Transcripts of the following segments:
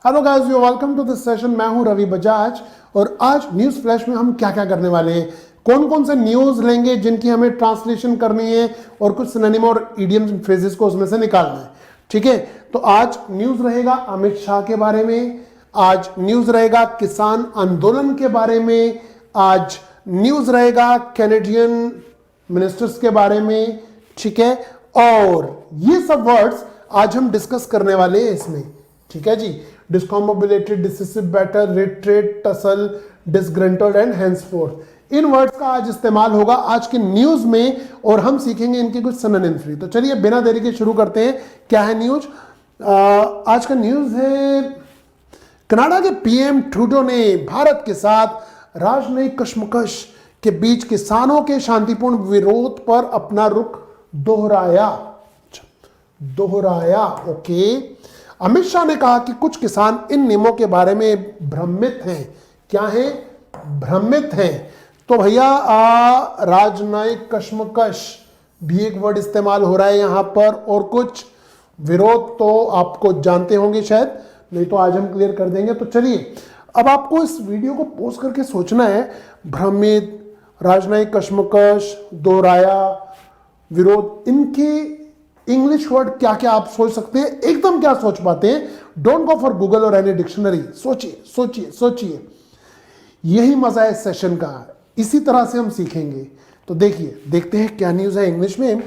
Hello guys, you welcome to this session. मैं हूं रवि बजाज और आज न्यूज फ्लैश में हम क्या क्या करने वाले हैं, कौन कौन से न्यूज लेंगे जिनकी हमें ट्रांसलेशन करनी है और कुछ सिनोनिम और इडियम्स एंड फ्रेजेस को उसमें से निकालना है। ठीक है, तो आज न्यूज रहेगा अमित शाह के बारे में, आज न्यूज रहेगा किसान आंदोलन के बारे में, आज न्यूज रहेगा कैनेडियन मिनिस्टर्स के बारे में। ठीक है, और ये सब वर्ड्स आज हम डिस्कस करने वाले हैं इसमें। ठीक है जी, discombobulated, decisive battle, retreat, tussle, disgruntled and henceforth, इन वर्ड्स का आज इस्तेमाल होगा आज के न्यूज में और हम सीखेंगे इनके कुछ सिनोनिम्स भी। तो चलिए बिना देरी के शुरू करते हैं। क्या है न्यूज? आज का न्यूज है कनाडा के पीएम ट्रूडो ने भारत के साथ राजनयिक कशमकश के बीच किसानों के शांतिपूर्ण विरोध पर अपना रुख दोहराया। ओके। अमित शाह ने कहा कि कुछ किसान इन नियमों के बारे में भ्रमित हैं। क्या है? भ्रमित हैं। तो भैया राजनयिक कशमकश भी एक वर्ड इस्तेमाल हो रहा है यहां पर, और कुछ विरोध तो आपको जानते होंगे शायद, नहीं तो आज हम क्लियर कर देंगे। तो चलिए अब आपको इस वीडियो को पॉज करके सोचना है, भ्रमित, राजनयिक कशमकश, दोहराया, विरोध, इनके इंग्लिश वर्ड क्या क्या आप सोच सकते हैं, एकदम क्या सोच पाते हैं। डोंट गो फॉर गूगल और एनी डिक्शनरी, सोचिए सोचिए सोचिए। यही मजा है इस सेशन का, इसी तरह से हम सीखेंगे। तो देखिए, देखते हैं क्या न्यूज है इंग्लिश में।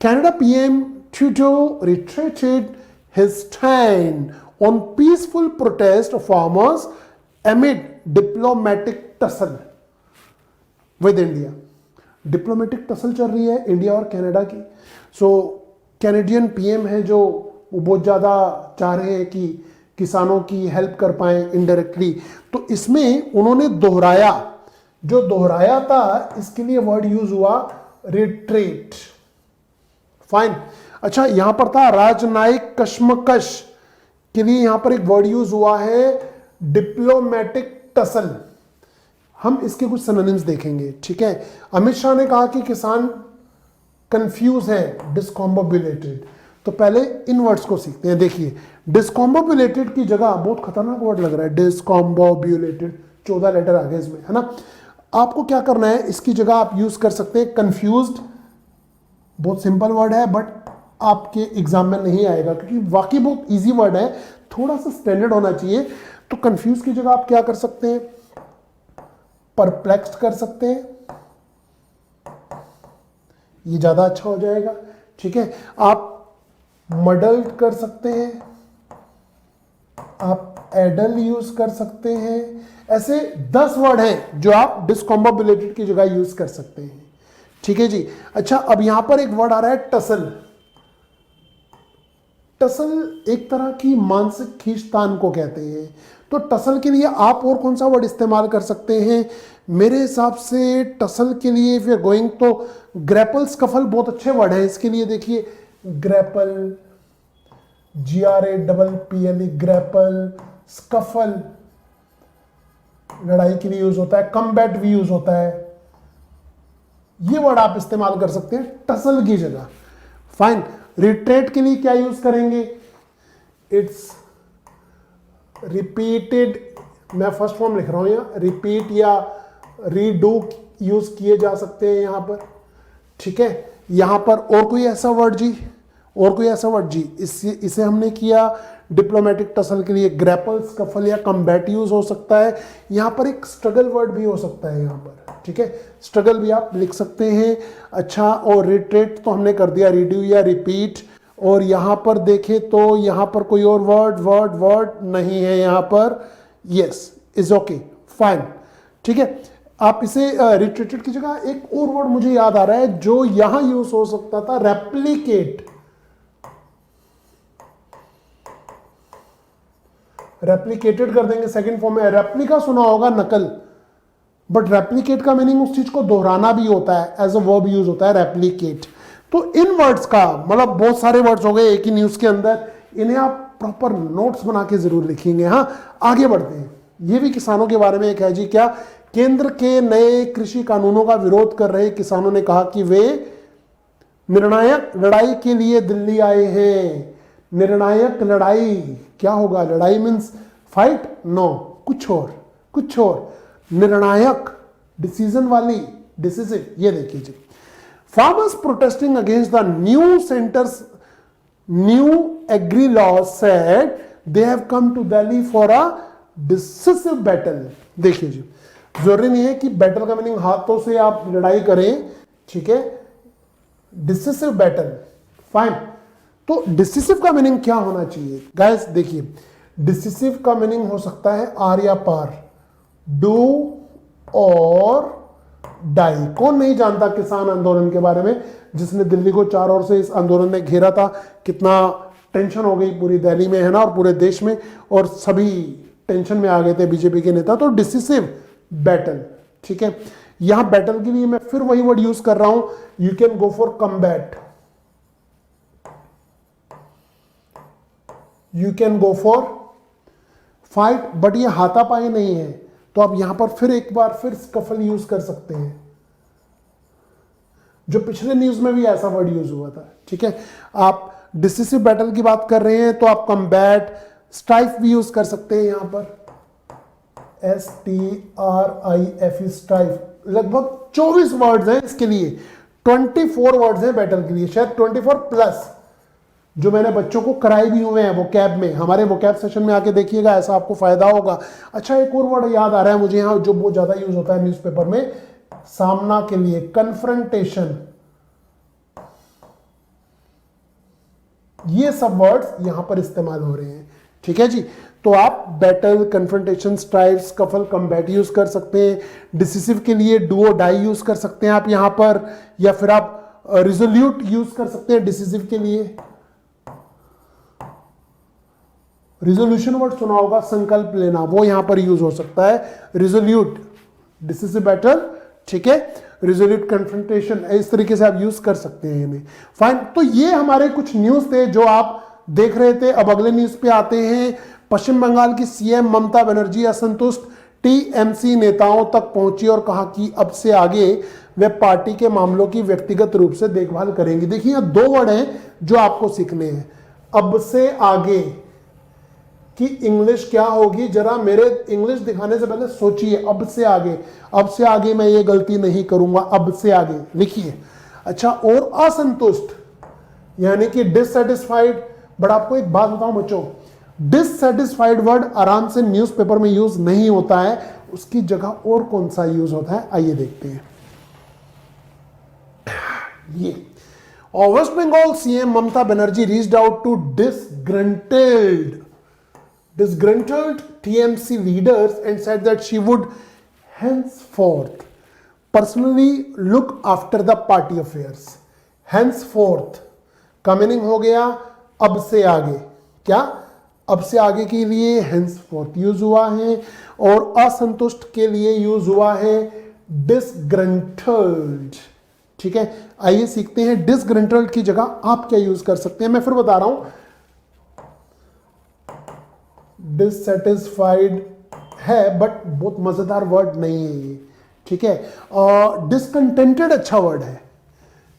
Canada PM Trudeau retreated his stand on peaceful protest of farmers amid diplomatic tussle with India. Diplomatic tussle चल रही है इंडिया और कनाडा की। सो कैनेडियन पीएम है जो वो बहुत ज़्यादा चाह रहे हैं कि किसानों की हेल्प कर पाए इनडायरेक्टली। तो इसमें उन्होंने दोहराया, जो दोहराया था इसके लिए वर्ड यूज हुआ रिट्रेट। फाइन। अच्छा, यहां पर था राजनयिक कशमकश के लिए यहां पर एक वर्ड यूज हुआ है डिप्लोमेटिक टसल। हम इसके कुछ सिनोनिम्स देखेंगे। ठीक है, अमित शाह ने कहा कि किसान कंफ्यूज है, डिस्कॉम्बुलेटेड। तो पहले इन वर्ड्स को सीखते हैं। देखिए, डिस्कॉम्बुलेटेड की जगह बहुत खतरनाक वर्ड लग रहा है, डिस्कॉम्बुलेटेड, 14 लेटर आ गए इसमें, है ना। आपको क्या करना है, इसकी जगह आप यूज कर सकते हैं कंफ्यूज्ड। बहुत सिंपल वर्ड है बट आपके एग्जाम में नहीं आएगा क्योंकि वाकई बहुत इजी वर्ड है, थोड़ा सा स्टैंडर्ड होना चाहिए। तो कंफ्यूज की जगह आप क्या कर सकते हैं, परप्लेक्स्ड कर सकते हैं, ये ज्यादा अच्छा हो जाएगा। ठीक है, आप मडल्ड कर सकते हैं, आप एडल यूज कर सकते हैं। ऐसे 10 वर्ड हैं जो आप डिस्कॉम्बुलेटेड की जगह यूज कर सकते हैं। ठीक है जी। अच्छा, अब यहां पर एक वर्ड आ रहा है टसल। टसल एक तरह की मानसिक खींचतान को कहते हैं। तो टसल के लिए आप और कौन सा वर्ड इस्तेमाल कर सकते हैं? मेरे हिसाब से टसल के लिए इफ यू आर गोइंग तो ग्रैपल, स्कफल बहुत अच्छे वर्ड है इसके लिए। देखिए, ग्रैपल, GRAPPLE, ग्रैपल, स्कफल लड़ाई के लिए यूज होता है, कम्बैट भी यूज होता है। ये वर्ड आप इस्तेमाल कर सकते हैं टसल की जगह। फाइन। रिट्रेट के लिए क्या यूज करेंगे? इट्स रिपीटेड, मैं फर्स्ट फॉर्म लिख रहा हूं यहां, रिपीट या रीडू यूज किए जा सकते हैं यहां पर। ठीक है, यहां पर और कोई ऐसा वर्ड जी, और कोई ऐसा वर्ड जी, इसे हमने किया डिप्लोमेटिक टसल के लिए। ग्रैपल, स्कफल या कम्बैट यूज हो सकता है। यहां पर एक स्ट्रगल वर्ड भी हो सकता है यहां पर। ठीक है, स्ट्रगल भी आप लिख सकते हैं। अच्छा, और रिट्रेट तो हमने कर दिया, रिड्यू या रिपीट। और यहां पर देखें तो यहां पर कोई और वर्ड नहीं है यहां पर। Yes, is okay, fine. ठीक है, आप इसे रिट्रेटेड की जगह एक और वर्ड मुझे याद आ रहा है जो यहां यूज हो सकता था, रेप्लिकेट। रेप्लिकेटेड कर देंगे सेकंड फॉर्म में। रेप्लिका सुना होगा, नकल, बट रेप्लिकेट का मीनिंग उस चीज को दोहराना भी होता है, एज अ वर्ब यूज होता है रेप्लिकेट। तो इन वर्ड्स का मतलब बहुत सारे वर्ड्स हो गए एक ही न्यूज के अंदर, इन्हें आप प्रॉपर नोट्स बना के जरूर लिखेंगे। हाँ, आगे बढ़ते हैं। ये भी किसानों के बारे में एक है जी। क्या? केंद्र के नए कृषि कानूनों का विरोध कर रहे किसानों ने कहा कि वे निर्णायक लड़ाई के लिए दिल्ली आए हैं। निर्णायक लड़ाई, क्या होगा? लड़ाई मीन्स फाइट, नो, कुछ और। निर्णायक, डिसीजन वाली, डिसिसिव, ये देखिए जी। Farmers protesting against the new agri law said they have come to Delhi for a decisive battle. देखिए जी, जरूरी नहीं है कि बैटल का मीनिंग हाथों से आप लड़ाई करें, ठीक है, डिसिसिव बैटल, फाइन। तो डिसिसिव का मीनिंग क्या होना चाहिए गाइस? देखिए, डिसिसिव का मीनिंग हो सकता है आर या पार, डू और डाई। कौन नहीं जानता किसान आंदोलन के बारे में, जिसने दिल्ली को चारों ओर से इस आंदोलन ने घेरा था। कितना टेंशन हो गई पूरी दिल्ली में, है ना, और पूरे देश में, और सभी टेंशन में आ गए थे बीजेपी के नेता। तो डिसिसिव बैटल, ठीक है। यहां बैटल के लिए मैं फिर वही वर्ड यूज कर रहा हूं, you can go for combat, you can go for fight, but ये हाथापाई नहीं है। तो आप यहां पर फिर एक बार फिर स्कफल यूज कर सकते हैं, जो पिछले न्यूज में भी ऐसा वर्ड यूज हुआ था, ठीक है। आप डिसिसिव बैटल की बात कर रहे हैं तो आप कम्बैट, स्ट्राइफ भी यूज कर सकते हैं यहां पर, STRIFE, स्ट्राइफ। लगभग 24 वर्ड्स हैं इसके लिए, 24 वर्ड्स हैं बैटल के लिए, शायद 24 प्लस, जो मैंने बच्चों को कराए भी हुए हैं वो कैब में। हमारे वो कैब सेशन में आके देखिएगा, ऐसा आपको फायदा होगा। अच्छा, एक और वर्ड याद आ रहा है मुझे यहां, जो बहुत ज्यादा यूज होता है न्यूज़पेपर में, सामना के लिए, कन्फ्रंटेशन। ये सब वर्ड्स यहां पर इस्तेमाल हो रहे हैं, ठीक है जी। तो आप battle, confrontation, strife, scuffle, combat use कर सकते हैं। डिसिसिव के लिए डू और डाई यूज कर सकते हैं आप यहां पर, या फिर आप रिजोल्यूट यूज कर सकते हैं डिसिसिव के लिए। रिजोल्यूशन वर्ड सुना होगा, संकल्प लेना, वो यहां पर यूज हो सकता है। रिजोल्यूट डिसिसिव बैटल, ठीक है। रिजोल्यूट कन्फ्रंटेशन, इस तरीके से आप यूज कर सकते हैं इन्हें, फाइन। तो ये हमारे कुछ न्यूज थे जो आप देख रहे थे। अब अगले न्यूज पे आते हैं। पश्चिम बंगाल की सीएम ममता बनर्जी असंतुष्ट टीएमसी नेताओं तक पहुंची और कहा कि अब से आगे वे पार्टी के मामलों की व्यक्तिगत रूप से देखभाल करेंगी। देखिए, यहां 2 वर्ड हैं जो आपको सीखने हैं। अब से आगे की इंग्लिश क्या होगी, जरा मेरे इंग्लिश दिखाने से पहले सोचिए। अब से आगे, अब से आगे मैं ये गलती नहीं करूंगा, अब से आगे लिखिए। अच्छा, और असंतुष्ट यानी कि डिससेटिस्फाइड। बट आपको एक बात बताऊं बच्चों, डिससेटिस्फाइड वर्ड आराम से न्यूज़पेपर में यूज नहीं होता है, उसकी जगह और कौन सा यूज होता है, आइए देखते हैं। ये West Bengal CM Mamata Banerjee reached out to disgruntled TMC leaders and said that she would henceforth personally look after the party affairs. Henceforth का मीनिंग हो गया अब से आगे। क्या? अब से आगे के लिए henceforth यूज हुआ है, और असंतुष्ट के लिए यूज हुआ है disgruntled, ठीक है। आइए सीखते हैं disgruntled की जगह आप क्या यूज कर सकते हैं। मैं फिर बता रहा हूं, डिससेटिस्फाइड है बट बहुत मजेदार वर्ड नहीं है ये, ठीक है। डिसकंटेंटेड अच्छा वर्ड है,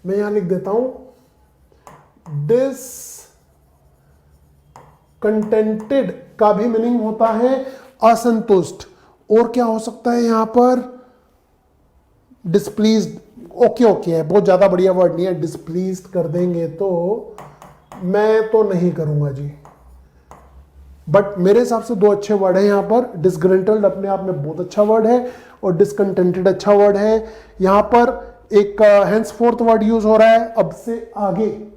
मैं यहां लिख देता हूं, डिसकंटेंटेड का भी मीनिंग होता है असंतुष्ट। और क्या हो सकता है यहां पर, डिसप्लीज्ड। ओके है, बहुत ज्यादा बढ़िया वर्ड नहीं है, डिसप्लीज्ड कर देंगे तो मैं तो नहीं करूंगा जी, बट मेरे हिसाब से 2 अच्छे वर्ड है यहां पर। डिसग्रंटल्ड अपने आप में बहुत अच्छा वर्ड है, और डिसकंटेंटेड अच्छा वर्ड है। यहां पर एक हेंसफोर्थ वर्ड यूज हो रहा है, अब से आगे।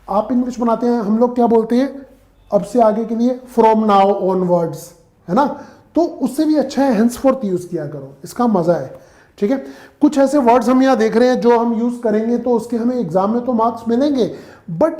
आप इंग्लिश बनाते हैं, हम लोग क्या बोलते हैं अब से आगे के लिए, फ्रॉम नाउ ऑनवर्ड्स, है ना। तो उससे भी अच्छा है हेंसफोर्थ यूज किया करो, इसका मजा है, ठीक है। कुछ ऐसे वर्ड्स हम यहां देख रहे हैं जो हम यूज करेंगे तो उसके हमें एग्जाम में तो मार्क्स मिलेंगे, बट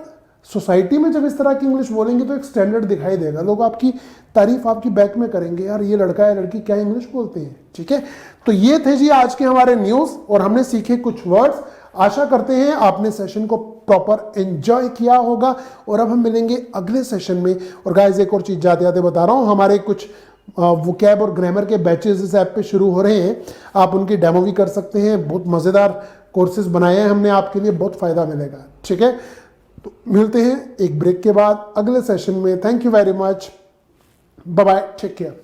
सोसाइटी में जब इस तरह की इंग्लिश बोलेंगे तो एक स्टैंडर्ड दिखाई देगा, लोग आपकी तारीफ आपकी बैक में करेंगे, यार ये लड़का है लड़की क्या इंग्लिश बोलते हैं, ठीक है। तो ये थे जी आज के हमारे न्यूज, और हमने सीखे कुछ वर्ड्स। आशा करते हैं आपने सेशन को प्रॉपर एंजॉय किया होगा, और अब हम मिलेंगे अगले सेशन में। और गाइस, एक और चीज जाते जाते बता रहा हूं, हमारे कुछ वोकैब और ग्रामर के बैचेस इस ऐप पे शुरू हो रहे हैं, आप उनकी डेमो भी कर सकते हैं। बहुत मजेदार कोर्सेज बनाए हैं हमने आपके लिए, बहुत फायदा मिलेगा, ठीक है। तो मिलते हैं एक ब्रेक के बाद अगले सेशन में। Thank you very much, bye bye, take care.